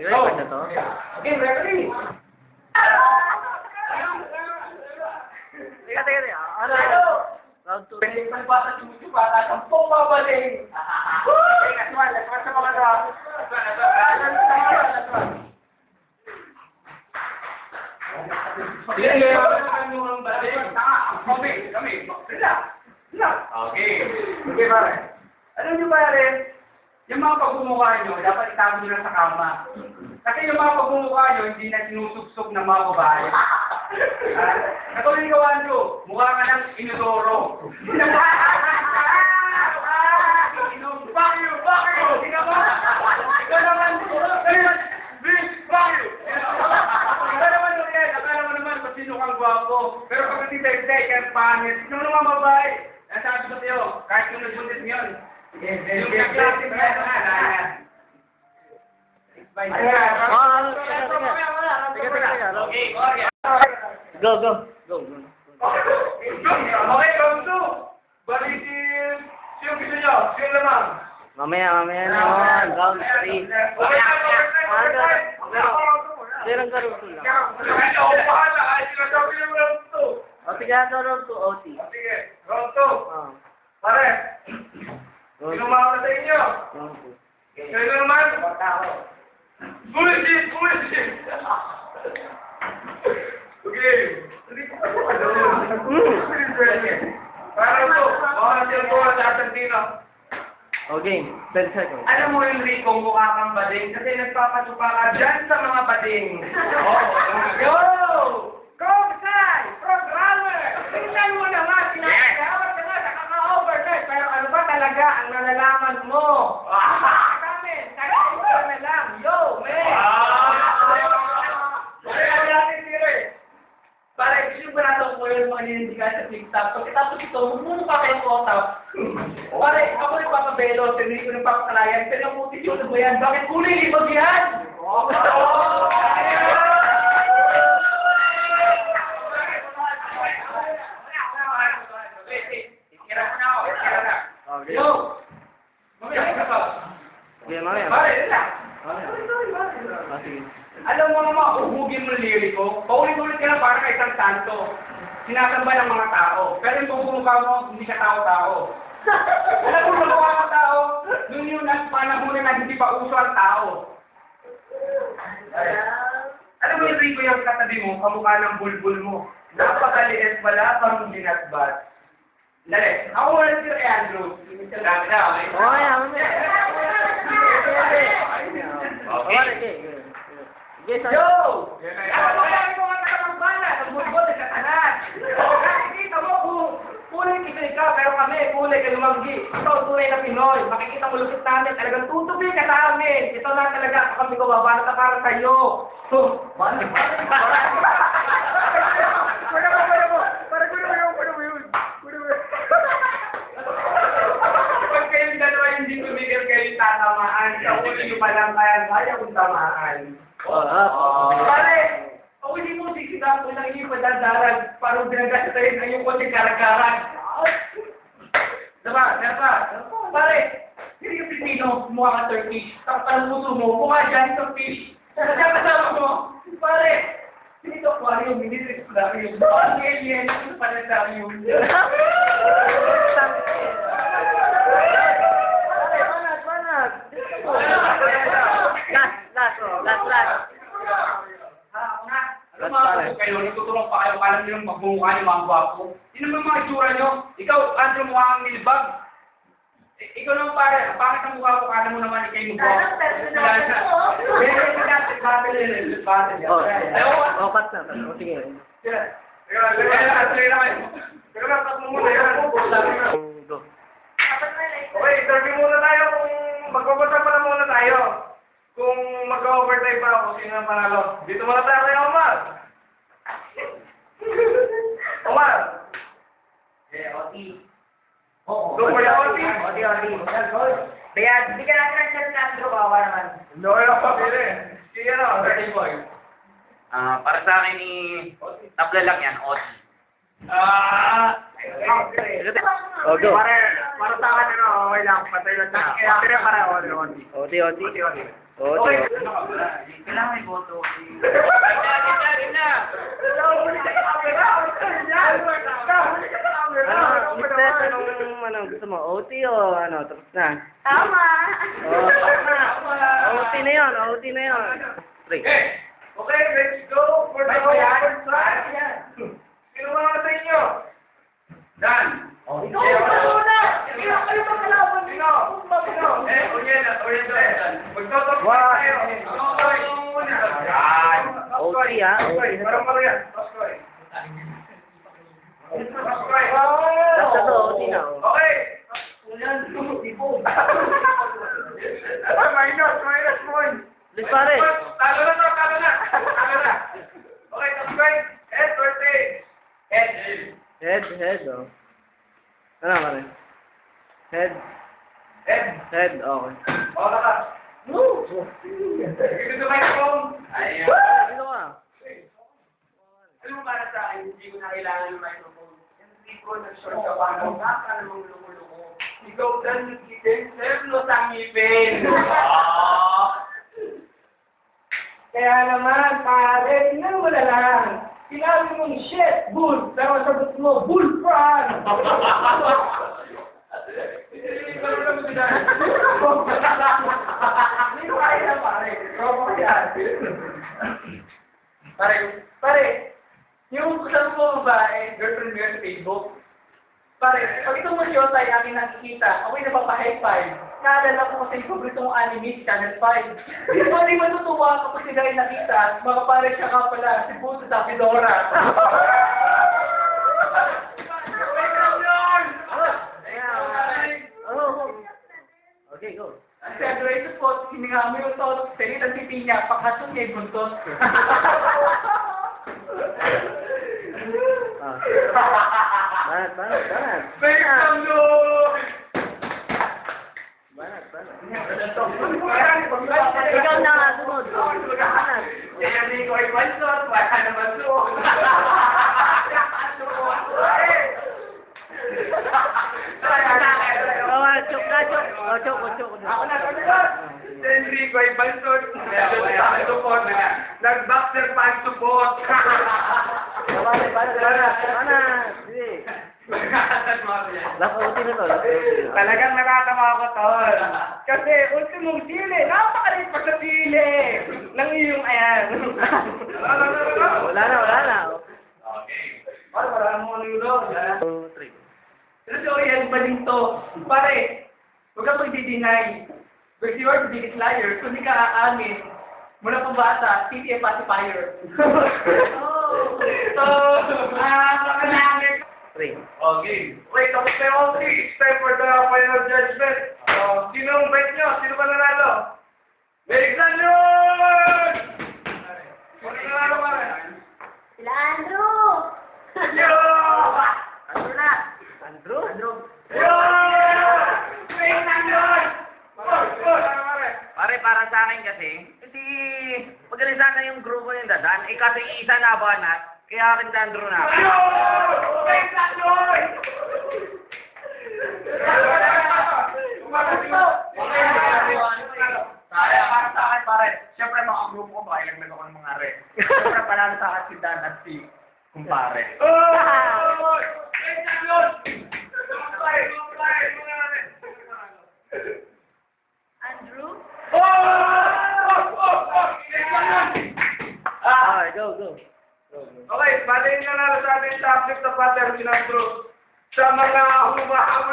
I-record na to? Okay, ready? Teka. Ano? Round 2. Pwede kang bata sa YouTube, bata kang pumabaling. Last one sa mga to. Sige, ang baling. Kami. Relax. Okay. Okay, pare. Alam niyo, pare, yung mga pagmumukha nyo, dapat itago nyo lang sa kama. Kasi yung mga pagmumukha nyo, hindi na sinusuksok ng mga babae. Natulingawan nyo, mukha ka ng inodoro. Fuck you! Ikaw naman, bitch, fuck you! Akala mo naman, kung sino kang gwapo. Pero pag hindi tayo kaya pangit, sino naman babae? Sabi ko sa'yo, kahit yung nagbuntis yun. Yung kaklase mo yan, Go. Okay, round 2. Bali sino gusto nyo? Sino naman? Mamaya na yun. Round 3. Dirang garo ko lang. Ako bahala, ay sinasabi yung round 2. O, sige, round 2, OT. Sige, round 2. Pare, sino mauna sa inyo? Sino naman? Bullshit! Okay. Para to, mga siyento sa Argentina. Okay, 10 seconds. Alam mo yung Rico, mukha kang bading kasi nagpapatupa ka dyan sa mga bading. Yo! Komsay! Programmer! Tingnan mo naman, sinasagawat ka nga, nakaka-overnight. Pero ano ba talaga ang nalalaman mo? Kami na lang. Yo, Pare, gusto ba natin ko yung mga ninindigan sa TikTok? Pagkatapos ito, muna pa kayo kotap. Pare, ako nagpapabelo, tinili ko nagpapakalayan, pero puti yun mo yan. Bakit kulay libag yan? Yo! Mamaya ka pa. Mamaya. Pare, relax. Sige. Alam mo naman, uhugin mo lirik ko. Paulit-ulit ka lang para kay isang santo. Sinasamba ng mga tao. Pero yung pagmumukha mo, hindi ka tao-tao. Alam mo, magawa ng tao, nung yun ang panahon na hindi pa uso ang tao. Alam mo yung Rico yung katabi mo, kamukha ng bulbul mo. Napakaliit, wala pang dinatbat. Dali, ako muna si Andrew. Dami na, okay? Yo! Alam mo kaya ko ang nakapagpala, ang bulbul ay katanan. Nakikita mo, kulay kita ikaw, pero kami, kulay ka lumanggi. Ito ang tunay na Pinoy. Makikita mo lupit namin, talagang tutubi ka namin. Ito na talaga, kami gawa na para sa'yo. Pag kayong dalawa hindi tumigil kayo tatamaan, sa ulo nyo pa lang kaya kung tamaan. Pare, ako hindi mo sisigap kung nang yung padadaran, parang binagas tayo na yung konti karag-karag. Diba? Pare, hindi yung Pilipino, mukha ka Turkish. Tapos parang puso mo, mukha dyan sa fish. Kaya kasama mo, pare, hindi ito aquarium, hindi ito aquarium. Ang alien, ito planetarium. Last. Kayo, natutulong pa kayo, alam niyo yung magmumukha niyo mga gwapo. Yun naman mga itsura niyo. Ikaw, Andrew, mukha kang nilbag. Ikaw naman pare, bakit ang mukha ko, alam mo naman ikaw yung gwapo. Cut na. Sige. Go. Okay, interview muna tayo kung magpapasap pa na muna tayo. Kung mag-overtime pa ako, sino ang panalo? Dito muna tayo kay Omar. Omar. Oti. Go for the Oti. Kaya, hindi ka natin ang chance na Andrew, kawawa naman. No, yung papili. Sige na, ready boy. Para sa akin tabla lang yan, Oti. Go. Para sa akin, okay lang, patay lang na. Pero para Oti. OT. O, Okay. Kailangan may boto. Mister, anong gusto mo? OT o ano? Tapos na. Tama. OT na yun, OT na yun. Three. Okay, let's go for the open side. Sino mga sa inyo? Dan. Ikaw ang muna. Ikaw kayo pa kalaban. Sino? Oriental. Magtotok tayo. Yan. OT ah, OT na to. Parang yan. Toskoy. Toskoy. Tapos na to, OT na. Okay. Minus point. Please pare. Talo na. Okay, Toskoy. Head or tail? Head, oh. Ano pare? Head, Head. okay. O, naka. Give me the microphone. Dito ka. Alam mo para sa akin, hindi ko na kailangan ng microphone. Hindi ko nag-short ka pa ng baka namang lumulo. Ikaw dan yung serlo sa ngipin. Kaya naman, pare, tingnan mo na lang. Sinabi mong shit, bull. Pero sagot mo, bull frog. Hindi ko alam mo sila. Hindi ko kaya pare. Promo yan. Pare, yung kasama mo babae, girlfriend mo yun sa Facebook. Pare, pag ito mo siya tayo aking nakikita, ako'y napapa-high five. Naalala ko kasi yung paborito mong anime, si Channel 5. Di ba rin matutuwa kapag sila ay nakita, mga pare siya ka pala, si Buto sa Fedora. Okay, go. Kasi graduated po, hininga mo yung tot, salit ang pipi niya, pakasong niya yung buntot. Banat. Make some noise! Banat. Ikaw na nga, sunod. Banat. Kaya hindi ko ay bansot, wala naman suot. Chok. Ako na. Enrico ay bansot. Nag-boxer pan support. Banat. Sige. Last OT na to, last OT na. Talagang nakatawa ko, tol. Kasi ultimong sili, napakalit pa sa sili. Nang iyong ayan. Wala na. Wala mo ano yun doon. 2, 3. Pero so, yan ba din to? Pare, huwag ka pag-deny. Because you are the biggest liar. Kung di ka aamin, mula pa bata, TTA pacifier. So, nakalangit. 3. Okay. Wait, tapos na yung OT. It's time for the final judgment. Sino ang bet nyo? Sino ba nanalo? Make some noise! Sino nanalo ba? Sila Andrew. Yo! Andrew na. Andrew? Yo! Make some noise! Pare, para sa akin kasi, kasi magaling sana yung grupo yung dadan, kasi isa na banat, kaya akin Sandro na. Yo! Make some noise! Para sa akin, pare. Siyempre, mga grupo ko, baka ilaglag ako ng mga re. Siyempre, panalo sa akin si Dan at si kumpare. Oh! Make some noise! Andrew? Okay, go. Okay, bali yung nanalo sa ating subject na pattern si Andrew. Sa mga humahanga